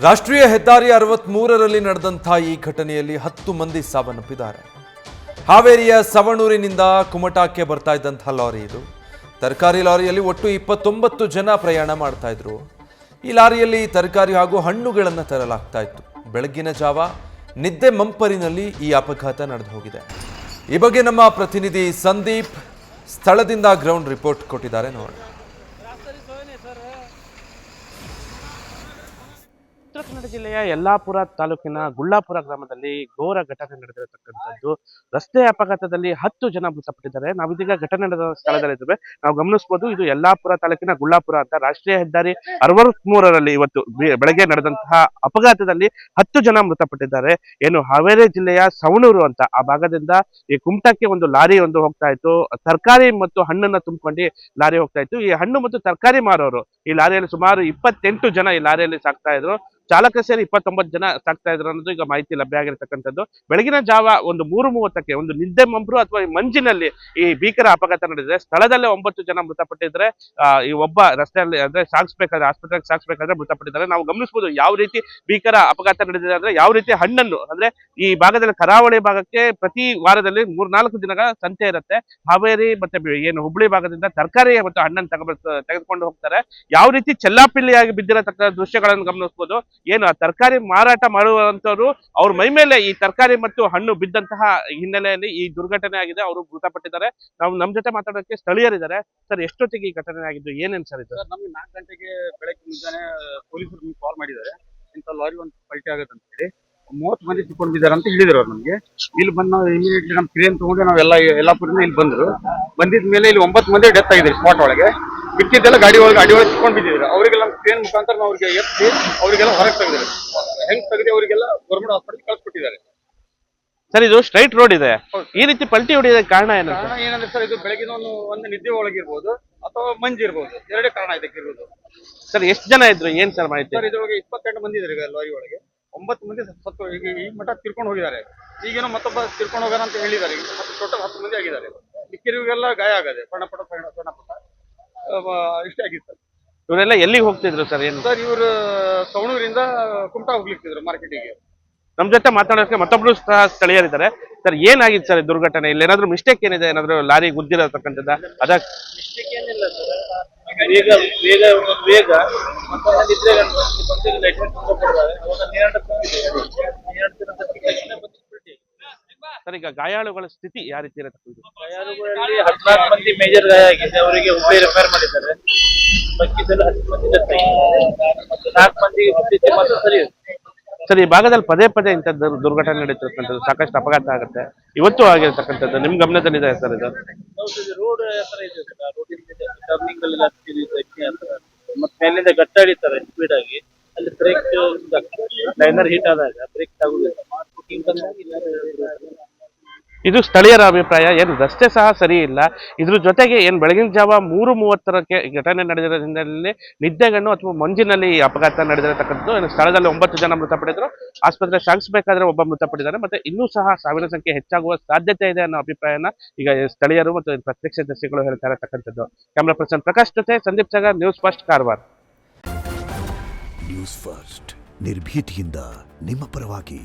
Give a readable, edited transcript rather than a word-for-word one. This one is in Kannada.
ರಾಷ್ಟ್ರೀಯ ಹೆದ್ದಾರಿ 63ರಲ್ಲಿ ನಡೆದಂಥ ಈ ಘಟನೆಯಲ್ಲಿ 10 ಮಂದಿ ಸಾವನ್ನಪ್ಪಿದ್ದಾರೆ. ಹಾವೇರಿಯ ಸವಣೂರಿನಿಂದ ಕುಮಟಾಕ್ಕೆ ಬರ್ತಾ ಇದ್ದಂಥ ಲಾರಿ ಇದು. ತರಕಾರಿ ಲಾರಿಯಲ್ಲಿ ಒಟ್ಟು 29 ಜನ ಪ್ರಯಾಣ ಮಾಡ್ತಾ ಇದ್ರು. ಈ ಲಾರಿಯಲ್ಲಿ ತರಕಾರಿ ಹಾಗೂ ಹಣ್ಣುಗಳನ್ನು ತರಲಾಗ್ತಾ ಇತ್ತು. ಬೆಳಗಿನ ಜಾವ ನಿದ್ದೆ ಮಂಪರಿನಲ್ಲಿ ಈ ಅಪಘಾತ ನಡೆದು ಹೋಗಿದೆ. ಈ ಬಗ್ಗೆ ನಮ್ಮ ಪ್ರತಿನಿಧಿ ಸಂದೀಪ್ ಸ್ಥಳದಿಂದ ಗ್ರೌಂಡ್ ರಿಪೋರ್ಟ್ ಕೊಟ್ಟಿದ್ದಾರೆ ನೋಡಿ. ಉತ್ತರ ಕನ್ನಡ ಜಿಲ್ಲೆಯ ಯಲ್ಲಾಪುರ ತಾಲೂಕಿನ ಗುಳ್ಳಾಪುರ ಗ್ರಾಮದಲ್ಲಿ ಘೋರ ಘಟನೆ ನಡೆದಿರತಕ್ಕಂಥದ್ದು. ರಸ್ತೆ ಅಪಘಾತದಲ್ಲಿ 10 ಜನ ಮೃತಪಟ್ಟಿದ್ದಾರೆ. ನಾವಿದೀಗ ಘಟನೆ ನಡೆದ ಸ್ಥಳದಲ್ಲಿದ್ದೇವೆ. ನಾವು ಗಮನಿಸಬಹುದು, ಇದು ಯಲ್ಲಾಪುರ ತಾಲೂಕಿನ ಗುಳ್ಳಾಪುರ ಅಂತ. ರಾಷ್ಟ್ರೀಯ ಹೆದ್ದಾರಿ 63ರಲ್ಲಿ ಇವತ್ತು ಬೆಳಗ್ಗೆ ನಡೆದಂತಹ ಅಪಘಾತದಲ್ಲಿ 10 ಜನ ಮೃತಪಟ್ಟಿದ್ದಾರೆ. ಏನು ಹಾವೇರಿ ಜಿಲ್ಲೆಯ ಸವಣೂರು ಅಂತ ಆ ಭಾಗದಿಂದ ಈ ಕುಮಟಕ್ಕೆ ಒಂದು ಲಾರಿ ಹೋಗ್ತಾ ಇತ್ತು. ತರಕಾರಿ ಮತ್ತು ಹಣ್ಣನ್ನ ತುಂಬಿಕೊಂಡು ಲಾರಿ ಹೋಗ್ತಾ ಇತ್ತು. ಈ ಹಣ್ಣು ಮತ್ತು ತರಕಾರಿ ಮಾರೋರು ಈ ಲಾರಿಯಲ್ಲಿ ಸುಮಾರು 28 ಜನ ಈ ಲಾರಿಯಲ್ಲಿ ಸಾಕ್ತಾ ಇದ್ರು. ಚಾಲಕ ಸೇರಿ 29 ಜನ ಸಾಕ್ತಾ ಇದ್ರು ಅನ್ನೋದು ಈಗ ಮಾಹಿತಿ ಲಭ್ಯ ಆಗಿರ್ತಕ್ಕಂಥದ್ದು. ಬೆಳಗಿನ ಜಾವ 3:30ಕ್ಕೆ ಒಂದು ನಿದ್ದೆ ಮಂಪರು ಅಥವಾ ಮಂಜಿನಲ್ಲಿ ಈ ಭೀಕರ ಅಪಘಾತ ನಡೆದಿದೆ. ಸ್ಥಳದಲ್ಲೇ 9 ಜನ ಮೃತಪಟ್ಟಿದ್ರೆ, ಈ ಒಬ್ಬ ರಸ್ತೆಯಲ್ಲಿ ಅಂದ್ರೆ ಸಾಗಿಸ್ಬೇಕಾದ್ರೆ ಆಸ್ಪತ್ರೆಗೆ ಸಾಗಿಸ್ಬೇಕಾದ್ರೆ ಮೃತಪಟ್ಟಿದ್ದಾರೆ. ನಾವು ಗಮನಿಸಬಹುದು ಯಾವ ರೀತಿ ಭೀಕರ ಅಪಘಾತ ನಡೆದಿದೆ ಅಂದ್ರೆ, ಯಾವ ರೀತಿ ಹಣ್ಣನ್ನು ಅಂದ್ರೆ ಈ ಭಾಗದಲ್ಲಿ ಕರಾವಳಿ ಭಾಗಕ್ಕೆ ಪ್ರತಿ ವಾರದಲ್ಲಿ 3-4 ದಿನಗಳ ಸಂತೆ ಇರುತ್ತೆ. ಹಾವೇರಿ ಮತ್ತೆ ಏನು ಹುಬ್ಳಿ ಭಾಗದಿಂದ ತರಕಾರಿ ಮತ್ತು ಹಣ್ಣನ್ನು ತೆಗೆದುಕೊಂಡು ಹೋಗ್ತಾರೆ. ಯಾವ ರೀತಿ ಚೆಲ್ಲಾಪಿಲ್ಲಿಯಾಗಿ ಬಿದ್ದಿರತಕ್ಕ ದೃಶ್ಯಗಳನ್ನು ಗಮನಿಸಬಹುದು. ಏನು ಆ ತರಕಾರಿ ಮಾರಾಟ ಮಾಡುವಂತವ್ರು ಅವ್ರ ಮೈ ಮೇಲೆ ಈ ತರಕಾರಿ ಮತ್ತು ಹಣ್ಣು ಬಿದ್ದಂತಹ ಹಿನ್ನೆಲೆಯಲ್ಲಿ ಈ ದುರ್ಘಟನೆ ಆಗಿದೆ. ಅವರು ಮೃತಪಟ್ಟಿದ್ದಾರೆ. ನಾವು ನಮ್ಮ ಜೊತೆ ಮಾತಾಡೋಕೆ ಸ್ಥಳೀಯರಿದ್ದಾರೆ. ಸರ್, ಎಷ್ಟೊತ್ತಿಗೆ ಈ ಘಟನೆ ಆಗಿದ್ದು, ಏನೇನು ಸರ್ ಇದು? ನಮ್ಗೆ 4 ಗಂಟೆಗೆ ಬೆಳಗ್ಗೆ ಮುಂಜಾನೆ ಪೊಲೀಸರು ಕಾಲ್ ಮಾಡಿದ್ದಾರೆ. ಇಂಥ ಲಾರಿ ಒಂದು ಪಲ್ಟಿ ಆಗುತ್ತೆ ಅಂತ ಹೇಳಿ 30 ಮಂದಿ ಸಿಕ್ಕೊಂಡಿದ್ದಾರೆ ಅಂತ ಹೇಳಿದ್ರು ಅವ್ರು ನಮ್ಗೆ. ಇಲ್ಲಿ ಬಂದು ನಾವು ಇಮಿಡಿಯೇಟ್ಲಿ ನಮ್ಮ ಕ್ರೇನ್ ತಗೊಂಡು ನಾವು ಯಲ್ಲಾಪುರದಿಂದ ಇಲ್ಲಿ ಬಂದಿದ ಮೇಲೆ ಇಲ್ಲಿ 9 ಮಂದಿ ಡೆತ್ ಆಗಿದ್ದಾರೆ ಸ್ಪಾಟ್ ಒಳಗೆ. ಮಿಕ್ಕಿದ್ದೆಲ್ಲ ಗಾಡಿ ಒಳಗೆ ಸಿಕ್ಕೊಂಡು ಬಿದ್ದಿದ್ರು. ಅವರಿಗೆಲ್ಲ ನಮ್ಮ ಕ್ರೇನ್ ಮುಖಾಂತರ ನಾವು ಅವ್ರಿಗೆ ಎತ್ತಿ ಅವರಿಗೆಲ್ಲ ಹೊರಗೆ ತೆಗೆದಿದ್ದಾರೆ. ಹೆಂಗ್ ತೆಗೆದು ಅವರಿಗೆಲ್ಲ ಗೌರ್ಮೆಂಟ್ ಹಾಸ್ಪಿಟಲ್ ಕಳಿಸ್ಕೊಟ್ಟಿದ್ದಾರೆ. ಸರ್, ಇದು ಸ್ಟ್ರೈಟ್ ರೋಡ್ ಇದೆ, ಈ ರೀತಿ ಪಲ್ಟಿ ಹೊಡೆಯೋದ ಕಾರಣ ಏನು? ಕಾರಣ ಏನಂದ್ರೆ ಸರ್, ಇದು ಬೆಳಗಿನ ಒಂದು ನಿದ್ದೆ ಒಳಗಿರ್ಬೋದು ಅಥವಾ ಮಂಜಿರ್ಬೋದು, ಎರಡೇ ಕಾರಣ ಇದಕ್ಕಿರ್ಬೋದು. ಸರ್, ಎಷ್ಟು ಜನ ಇದ್ರು, ಏನ್ ಸರ್ ಮಾಹಿತಿ? ಸರ್, ಇದ್ರೊಳಗೆ 28 ಮಂದಿ ಇದ್ದಾರೆ. ಈಗ ಲಾರಿ ಒಳಗೆ 9 ಮಂದಿ ಸತ್ತು ಈ ಮಠ ತಿರ್ಕೊಂಡು ಹೋಗಿದ್ದಾರೆ. ಈಗೇನೋ ಮತ್ತೊಬ್ಬ ತಿರ್ಕೊಂಡು ಹೋಗೋಣ ಅಂತ ಹೇಳಿದ್ದಾರೆ. ಮತ್ತೆ ಟೋಟಲ್ 10 ಮಂದಿ ಆಗಿದ್ದಾರೆ. ಮಿಕ್ಕಿರಿಗೆಲ್ಲ ಗಾಯ ಆಗದೆ, ಸಣ್ಣ ಪುಟ್ಟ ಇಷ್ಟೇ ಆಗಿತ್ತು. ಇವರೆಲ್ಲ ಎಲ್ಲಿಗೆ ಹೋಗ್ತಿದ್ರು ಸರ್? ಏನು ಸರ್, ಇವರು ಸವಣೂರಿಂದ ಕುಮಟಾ ಹೋಗ್ಲಿಕ್ತಿದ್ರು ಮಾರ್ಕೆಟಿಗೆ. ನಮ್ ಜೊತೆ ಮಾತಾಡೋಕೆ ಮತ್ತೊಬ್ರು ಸಹ ಸ್ಥಳೀಯರಿದ್ದಾರೆ. ಸರ್, ಏನಾಗಿತ್ತು ಸರ್ ದುರ್ಘಟನೆ? ಇಲ್ಲಿ ಏನಾದ್ರು ಮಿಸ್ಟೇಕ್ ಏನಿದೆ? ಏನಾದ್ರು ಲಾರಿ ಗುದ್ದಿರತಕ್ಕಂಥದ್ದು? ಅದ ಮಿಸ್ಟೇಕ್ ಏನಿಲ್ಲ ಸರ್. ವೇಗ ಸರ್, ಈಗ ಗಾಯಾಳುಗಳ ಸ್ಥಿತಿ ಯಾವ ರೀತಿ ಇರುತ್ತೆ? ಗಾಯಾಳುಗಳಲ್ಲಿ 14 ಮಂದಿ ಮೇಜರ್ ಗಾಯ ಆಗಿದೆ. ಅವರಿಗೆ ಹುಬ್ಬಳ್ಳಿ ರೆಫರ್ ಮಾಡಿದ್ದಾರೆ. ಬಾಕಿದೆಲ್ಲ 10 ಮಂದಿ ಡೆತ್ ಆಗಿದೆ. 4 ಮಂದಿ ಮಾತ್ರ ಸರಿ. ಸರ್, ಈ ಭಾಗದಲ್ಲಿ ಪದೇ ಪದೇ ಇಂಥ ದುರ್ಘಟನೆ ನಡೀತಿರ್ತಕ್ಕಂಥದ್ದು, ಸಾಕಷ್ಟು ಅಪಘಾತ ಆಗುತ್ತೆ. ಇವತ್ತು ಆಗಿರ್ತಕ್ಕಂಥದ್ದು ನಿಮ್ ಗಮನದಲ್ಲಿದೆ ಸರ್ ಇದು? ರೋಡ್ ಹತ್ರ ಇದೆ ಸರ್. ರೋಡಿನ ಟರ್ನಿಂಗ್ ಅಲ್ಲಿ ಮತ್ತೆ ಮೇಲಿಂದ ಗಟ್ಟ ಹಿಡಿತಾರೆ ಸ್ಪೀಡ್ ಆಗಿ. ಅಲ್ಲಿ ಬ್ರೇಕ್ ಲೈನರ್ ಹೀಟ್ ಆದಾಗ ಬ್ರೇಕ್ ಆಗುದಿಲ್ಲ. ಇದು ಸ್ಥಳೀಯರ ಅಭಿಪ್ರಾಯ. ಏನು ರಸ್ತೆ ಸಹ ಸರಿ ಇಲ್ಲ. ಇದ್ರ ಜೊತೆಗೆ ಏನು ಬೆಳಗಿನ ಜಾವ 3:30ಕ್ಕೆ ಘಟನೆ ನಡೆದಿರೋ ಹಿನ್ನೆಲೆಯಲ್ಲಿ ನಿದ್ದೆಗಣ್ಣು ಅಥವಾ ಮಂಜಿನಲ್ಲಿ ಅಪಘಾತ ನಡೆದಿರತಕ್ಕಂಥದ್ದು. ಏನು ಸ್ಥಳದಲ್ಲಿ 9 ಜನ ಮೃತಪಟ್ಟಿದ್ರು. ಆಸ್ಪತ್ರೆ ಸಾಗಿಸಬೇಕಾದ್ರೆ ಒಬ್ಬ ಮೃತಪಟ್ಟಿದ್ದಾರೆ. ಮತ್ತೆ ಇನ್ನೂ ಸಹ ಸಾವಿನ ಸಂಖ್ಯೆ ಹೆಚ್ಚಾಗುವ ಸಾಧ್ಯತೆ ಇದೆ ಅನ್ನೋ ಅಭಿಪ್ರಾಯನ ಈಗ ಸ್ಥಳೀಯರು ಮತ್ತು ಪ್ರತ್ಯಕ್ಷದರ್ಶಿಗಳು ಹೇಳ್ತಾ ಇರತಕ್ಕಂಥದ್ದು. ಕ್ಯಾಮರಾ ಪರ್ಸನ್ ಪ್ರಕಾಶ್ ಜೊತೆ Sandeep Sagar, news first, Karwar. News first ನಿರ್ಭೀತಿಯಿಂದ ನಿಮ್ಮ ಪರವಾಗಿ.